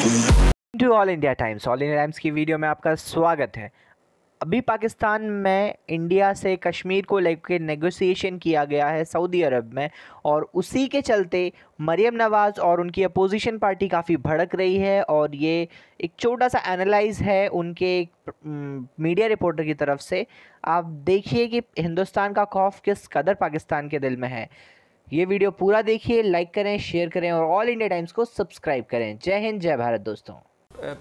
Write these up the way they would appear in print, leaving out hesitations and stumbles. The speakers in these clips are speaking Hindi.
टू ऑल इंडिया टाइम्स की वीडियो में आपका स्वागत है। अभी पाकिस्तान में इंडिया से कश्मीर को लेकर नेगोशिएशन किया गया है सऊदी अरब में, और उसी के चलते मरियम नवाज़ और उनकी अपोजिशन पार्टी काफ़ी भड़क रही है। और ये एक छोटा सा एनालाइज है उनके मीडिया रिपोर्टर की तरफ से। आप देखिए कि हिंदुस्तान का खौफ किस कदर पाकिस्तान के दिल में है। ये वीडियो पूरा देखिए, लाइक करें, शेयर करें और ऑल इंडिया टाइम्स को सब्सक्राइब करें। जय हिंद, जय भारत दोस्तों।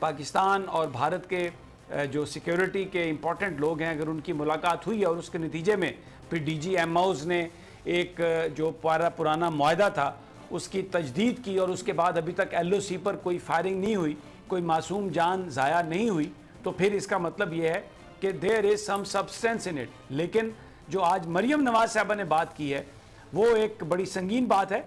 पाकिस्तान और भारत के जो सिक्योरिटी के इम्पोर्टेंट लोग हैं, अगर उनकी मुलाकात हुई और उसके नतीजे में फिर DG ने एक जो पुराना मुआहदा था उसकी तजदीद की और उसके बाद अभी तक LOC पर कोई फायरिंग नहीं हुई, कोई मासूम जान ज़ाया नहीं हुई, तो फिर इसका मतलब ये है कि there is some substance in it. लेकिन जो आज मरियम नवाज साहबा ने बात की है वो एक बड़ी संगीन बात है।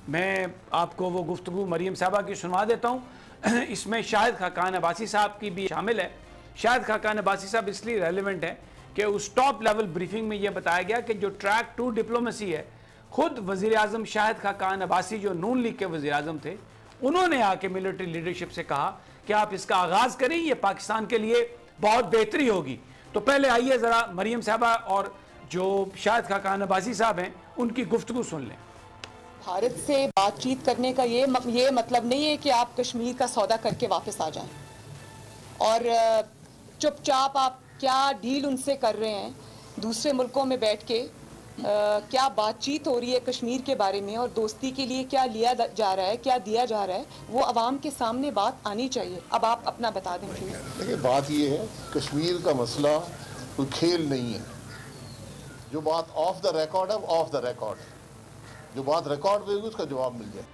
मैं आपको वो गुफ्तगू मरियम साहबा की सुनवा देता हूँ। इसमें शाहिद खाकान अब्बासी साहब की भी शामिल है। शाहिद खाकान अब्बासी साहब इसलिए रेलिवेंट है कि उस टॉप लेवल ब्रीफिंग में यह बताया गया कि जो ट्रैक टू डिप्लोमेसी है, खुद वज़ीर आज़म शाहिद खाकान अब्बासी जो नून लीग के वज़ीर आज़म थे, उन्होंने आके मिलिट्री लीडरशिप से कहा कि आप इसका आगाज़ करें, ये पाकिस्तान के लिए बहुत बेहतरी होगी। तो पहले आइए ज़रा मरियम साहबा और जो शाहिद खाकान अब्बासी साहब हैं उनकी गुफ्तगू सुन लें। भारत से बातचीत करने का ये मतलब नहीं है कि आप कश्मीर का सौदा करके वापस आ जाएं और चुपचाप आप क्या डील उनसे कर रहे हैं दूसरे मुल्कों में बैठ के, क्या बातचीत हो रही है कश्मीर के बारे में और दोस्ती के लिए क्या लिया जा रहा है, क्या दिया जा रहा है, वो अवाम के सामने बात आनी चाहिए। अब आप अपना बता दें प्लीज। देखिए, बात ये है, कश्मीर का मसला कोई खेल नहीं है। जो बात ऑफ द रिकॉर्ड है, ऑफ द रिकॉर्ड है। जो बात रिकॉर्ड पे होगी उसका जवाब मिल जाए।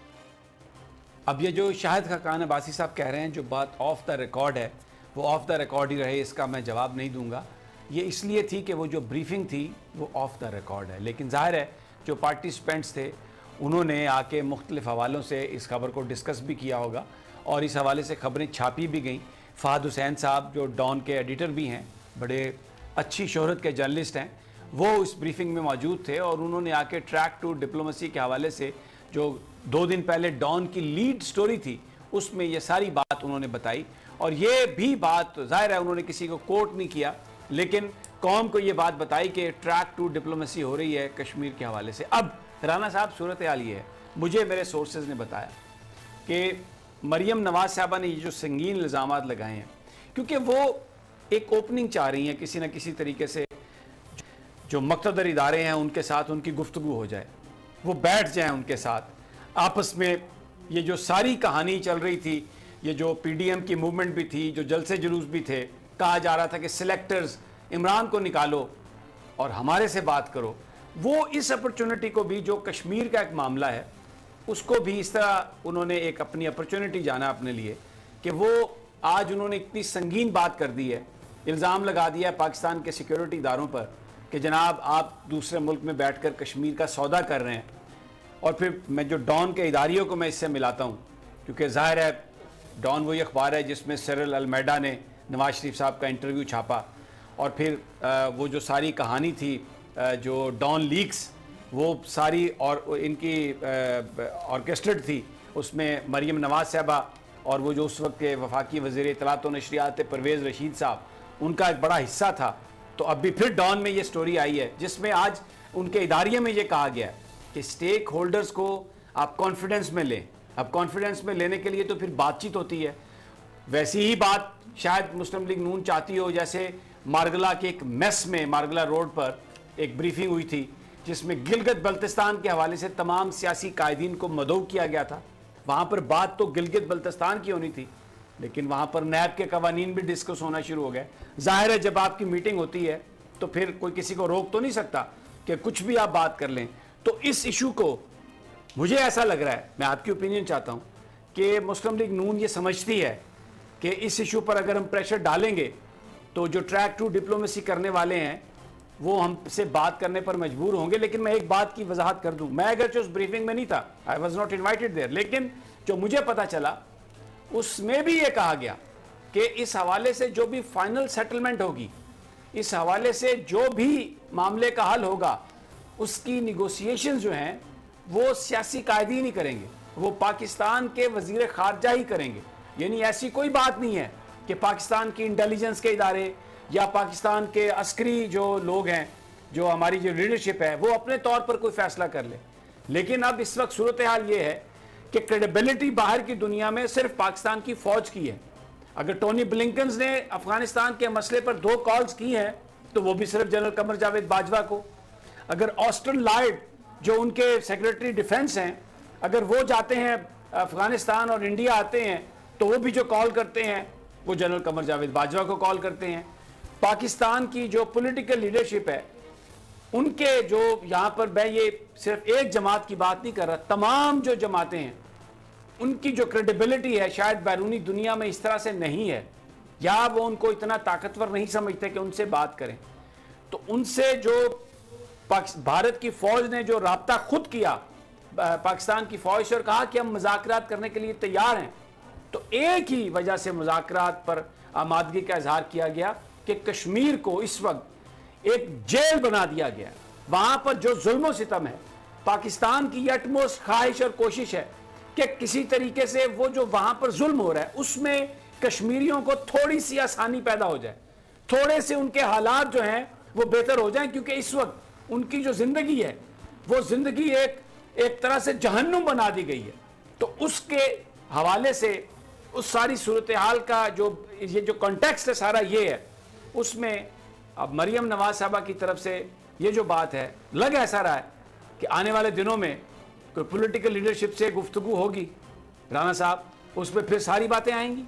अब ये जो शाहिद खाकान अब्बासी साहब कह रहे हैं जो बात ऑफ द रिकॉर्ड है वो ऑफ द रिकॉर्ड ही रहे, इसका मैं जवाब नहीं दूंगा। ये इसलिए थी कि वो जो ब्रीफिंग थी वो ऑफ द रिकॉर्ड है, लेकिन जाहिर है जो पार्टिसिपेंट्स थे उन्होंने आके मुख्तलिफ हवालों से इस खबर को डिस्कस भी किया होगा और इस हवाले से खबरें छापी भी गई। फ़हद हुसैन साहब जो डॉन के एडिटर भी हैं, बड़े अच्छी शोहरत के जर्नलिस्ट हैं, वो इस ब्रीफिंग में मौजूद थे और उन्होंने आके ट्रैक टू डिप्लोमेसी के हवाले से जो 2 दिन पहले डॉन की लीड स्टोरी थी उसमें ये सारी बात उन्होंने बताई। और ये भी बात जाहिर है उन्होंने किसी को कोट नहीं किया, लेकिन कौम को ये बात बताई कि ट्रैक टू डिप्लोमेसी हो रही है कश्मीर के हवाले से। अब राना साहब, सूरत हाल ये है, मुझे मेरे सोर्सेज ने बताया कि मरियम नवाज साहबा ने ये जो संगीन इल्ज़ामात लगाए हैं, क्योंकि वो एक ओपनिंग चाह रही हैं किसी न किसी तरीके से, जो मक़तदर इदारे हैं उनके साथ उनकी गुफ्तगू हो जाए, वो बैठ जाएं उनके साथ आपस में। ये जो सारी कहानी चल रही थी, ये जो PDM की मूवमेंट भी थी, जो जलसे जुलूस भी थे, कहा जा रहा था कि सिलेक्टर्स इमरान को निकालो और हमारे से बात करो, वो इस अपॉर्चुनिटी को भी, जो कश्मीर का एक मामला है उसको भी इस तरह उन्होंने एक अपनी अपॉर्चुनिटी जाना अपने लिए कि वो आज उन्होंने इतनी संगीन बात कर दी है, इल्ज़ाम लगा दिया है पाकिस्तान के सिक्योरिटी इदारों पर कि जनाब आप दूसरे मुल्क में बैठकर कश्मीर का सौदा कर रहे हैं। और फिर मैं जो डॉन के इदारियों को मैं इससे मिलाता हूँ, क्योंकि ज़ाहिर है डॉन वही अखबार है जिसमें सिरिल अलमेडा ने नवाज शरीफ साहब का इंटरव्यू छापा, और फिर वो जो सारी कहानी थी जो डॉन लीक्स, वो सारी और इनकी ऑर्केस्ट्रेट थी, उसमें मरियम नवाज साहबा और वो जो उस वक्त के वफाकी वज़ीर इत्तलात व नशरियात परवेज़ रशीद साहब, उनका एक बड़ा हिस्सा था। तो अब भी फिर डॉन में ये स्टोरी आई है जिसमें आज उनके इदारिये में ये कहा गया है कि स्टेक होल्डर्स को आप कॉन्फिडेंस में लें। अब कॉन्फिडेंस में लेने के लिए तो फिर बातचीत होती है। वैसी ही बात शायद मुस्लिम लीग नून चाहती हो, जैसे मारगला के एक मेस में मारगला रोड पर एक ब्रीफिंग हुई थी जिसमें गिलगित बल्तिस्तान के हवाले से तमाम सियासी कायदीन को मदऊ किया गया था। वहाँ पर बात तो गिलगित बल्तिस्तान की होनी थी, लेकिन वहाँ पर नैब के कवानीन भी डिस्कस होना शुरू हो गए। जाहिर है जब आपकी मीटिंग होती है तो फिर कोई किसी को रोक तो नहीं सकता कि कुछ भी आप बात कर लें। तो इस इशू को, मुझे ऐसा लग रहा है, मैं आपकी ओपिनियन चाहता हूँ कि मुस्लिम लीग नून ये समझती है कि इस इशू पर अगर हम प्रेशर डालेंगे तो जो ट्रैक टू डिप्लोमेसी करने वाले हैं वो हमसे बात करने पर मजबूर होंगे। लेकिन मैं एक बात की वजाहत कर दूं, मैं अगर उस ब्रीफिंग में नहीं था, I was not invited there, लेकिन जो मुझे पता चला उसमें भी ये कहा गया कि इस हवाले से जो भी फाइनल सेटलमेंट होगी, इस हवाले से जो भी मामले का हल होगा, उसकी निगोशिएशन जो हैं वो सियासी कायदीन ही करेंगे। वो पाकिस्तान के वजीर खारजा ही करेंगे। यानी ऐसी कोई बात नहीं है कि पाकिस्तान की इंटेलिजेंस के इदारे या पाकिस्तान के अस्करी जो लोग हैं, जो हमारी जो लीडरशिप है, वो अपने तौर पर कोई फैसला कर ले। लेकिन अब इस वक्त सूरत हाल ये है कि क्रेडिबिलिटी बाहर की दुनिया में सिर्फ पाकिस्तान की फौज की है। अगर टोनी ब्लिंकन ने अफगानिस्तान के मसले पर 2 कॉल्स की हैं तो वो भी सिर्फ जनरल कमर जावेद बाजवा को। अगर ऑस्टिन लॉयड जो उनके सेक्रेटरी डिफेंस हैं, अगर वो जाते हैं अफगानिस्तान और इंडिया आते हैं तो वो भी जो कॉल करते हैं वो जनरल कमर जावेद बाजवा को कॉल करते हैं। पाकिस्तान की जो पॉलिटिकल लीडरशिप है, उनके जो यहाँ पर, मैं ये सिर्फ एक जमात की बात नहीं कर रहा, तमाम जो जमातें हैं उनकी जो क्रेडिबिलिटी है शायद बैरूनी दुनिया में इस तरह से नहीं है, या वो उनको इतना ताकतवर नहीं समझते कि उनसे बात करें। तो उनसे जो भारत की फौज ने जो राब्ता खुद किया पाकिस्तान की फौज से और कहा कि हम मुज़ाकरात करने के लिए तैयार हैं, तो एक ही वजह से मुज़ाकरात पर आमादगी का इजहार किया गया कि कश्मीर को इस वक्त एक जेल बना दिया गया। वहां पर जो जुल्म सितम है, पाकिस्तान की अटमोस्ट ख्वाहिश और कोशिश है कि किसी तरीके से वो जो वहां पर जुल्म हो रहा है उसमें कश्मीरियों को थोड़ी सी आसानी पैदा हो जाए, थोड़े से उनके हालात जो हैं वो बेहतर हो जाएं, क्योंकि इस वक्त उनकी जो जिंदगी है वो जिंदगी एक तरह से जहन्नुम बना दी गई है। तो उसके हवाले से उस सारी सूरत हाल का ये जो कॉन्टेक्स्ट है सारा ये है, उसमें अब मरियम नवाज साहबा की तरफ से ये जो बात है, लग ऐसा रहा है कि आने वाले दिनों में कोई पॉलिटिकल लीडरशिप से गुफ्तगू होगी राना साहब, उस पर फिर सारी बातें आएंगी।